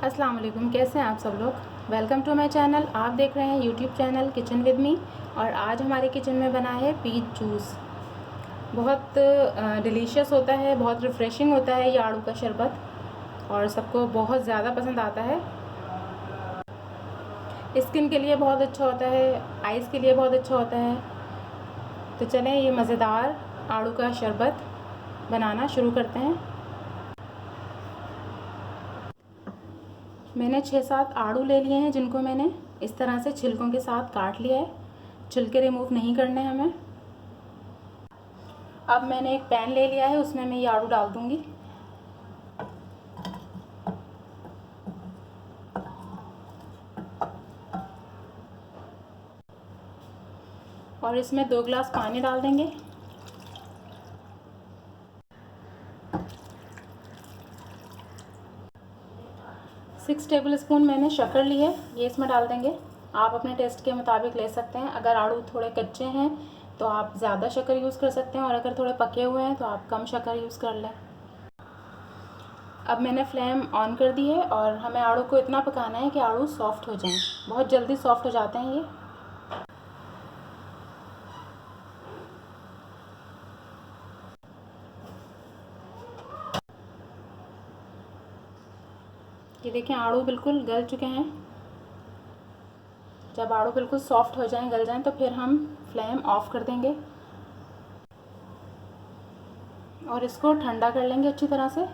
अस्सलाम वालेकुम, कैसे हैं आप सब लोग। Welcome to my channel. आप देख रहे हैं YouTube channel kitchen with me. और आज हमारे किचन में बना है पीच जूस। बहुत डिलीशियस होता है, बहुत रिफ़्रेशिंग होता है ये आड़ू का शरबत और सबको बहुत ज़्यादा पसंद आता है। स्किन के लिए बहुत अच्छा होता है, आइज़ के लिए बहुत अच्छा होता है। तो चलें ये मज़ेदार आड़ू का शरबत बनाना शुरू करते हैं। मैंने 6-7 आड़ू ले लिए हैं जिनको मैंने इस तरह से छिलकों के साथ काट लिया है। छिलके रिमूव नहीं करने हमें। अब मैंने एक पैन ले लिया है, उसमें मैं ये आड़ू डाल दूंगी। और इसमें 2 गिलास पानी डाल देंगे। सिक्स टेबल स्पून मैंने शक्कर ली है, ये इसमें डाल देंगे। आप अपने टेस्ट के मुताबिक ले सकते हैं। अगर आड़ू थोड़े कच्चे हैं तो आप ज़्यादा शक्कर यूज़ कर सकते हैं और अगर थोड़े पके हुए हैं तो आप कम शक्कर यूज़ कर लें। अब मैंने फ्लेम ऑन कर दी है और हमें आड़ू को इतना पकाना है कि आड़ू सॉफ्ट हो जाएं। बहुत जल्दी सॉफ्ट हो जाते हैं ये। ये देखें, आड़ू बिल्कुल गल चुके हैं। जब आड़ू बिल्कुल सॉफ्ट हो जाएं, गल जाएं, तो फिर हम फ्लेम ऑफ कर देंगे और इसको ठंडा कर लेंगे अच्छी तरह से।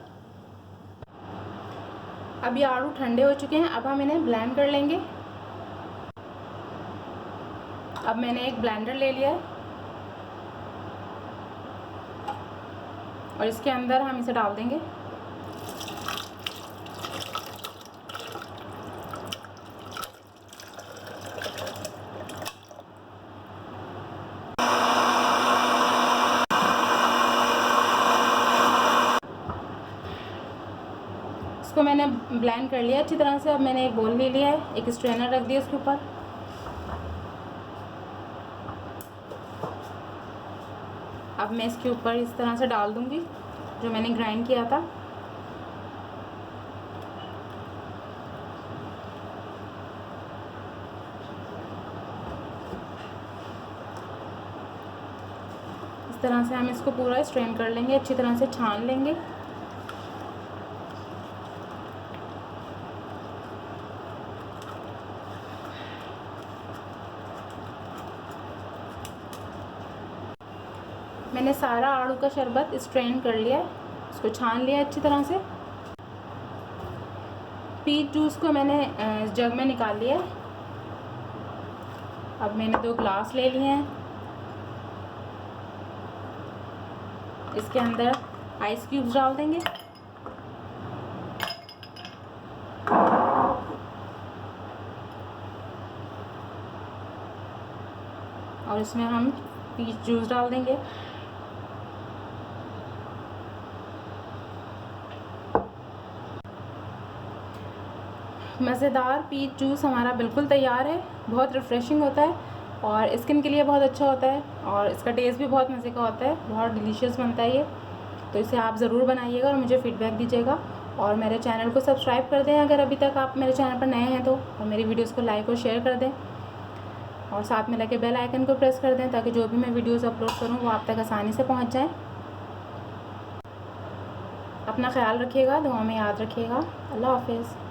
अब ये आड़ू ठंडे हो चुके हैं। अब हम इन्हें ब्लेंड कर लेंगे। अब मैंने एक ब्लेंडर ले लिया है और इसके अंदर हम इसे डाल देंगे। इसको मैंने ब्लेंड कर लिया अच्छी तरह से। अब मैंने एक बोल ले लिया है, एक स्ट्रेनर रख दिया उसके ऊपर। अब मैं इसके ऊपर इस तरह से डाल दूंगी जो मैंने ग्राइंड किया था। इस तरह से हम इसको पूरा स्ट्रेन कर लेंगे, अच्छी तरह से छान लेंगे। मैंने सारा आड़ू का शरबत स्ट्रेन कर लिया है, इसको छान लिया अच्छी तरह से। पीच जूस को मैंने जग में निकाल लिया है। अब मैंने 2 गिलास ले लिए हैं। इसके अंदर आइस क्यूब्स डाल देंगे और इसमें हम पीच जूस डाल देंगे। मज़ेदार पीच जूस हमारा बिल्कुल तैयार है। बहुत रिफ़्रेशिंग होता है और स्किन के लिए बहुत अच्छा होता है और इसका टेस्ट भी बहुत मज़े का होता है। बहुत डिलीशियस बनता है ये। तो इसे आप ज़रूर बनाइएगा और मुझे फ़ीडबैक दीजिएगा। और मेरे चैनल को सब्सक्राइब कर दें अगर अभी तक आप मेरे चैनल पर नए हैं तो, और मेरी वीडियोज़ को लाइक और शेयर कर दें और साथ में लगे बेल आइकन को प्रेस कर दें ताकि जो भी मैं वीडियोज़ अपलोड करूँ वो आप तक आसानी से पहुँच जाएँ। अपना ख्याल रखिएगा, दुआ में याद रखिएगा। अल्लाह हाफिज़।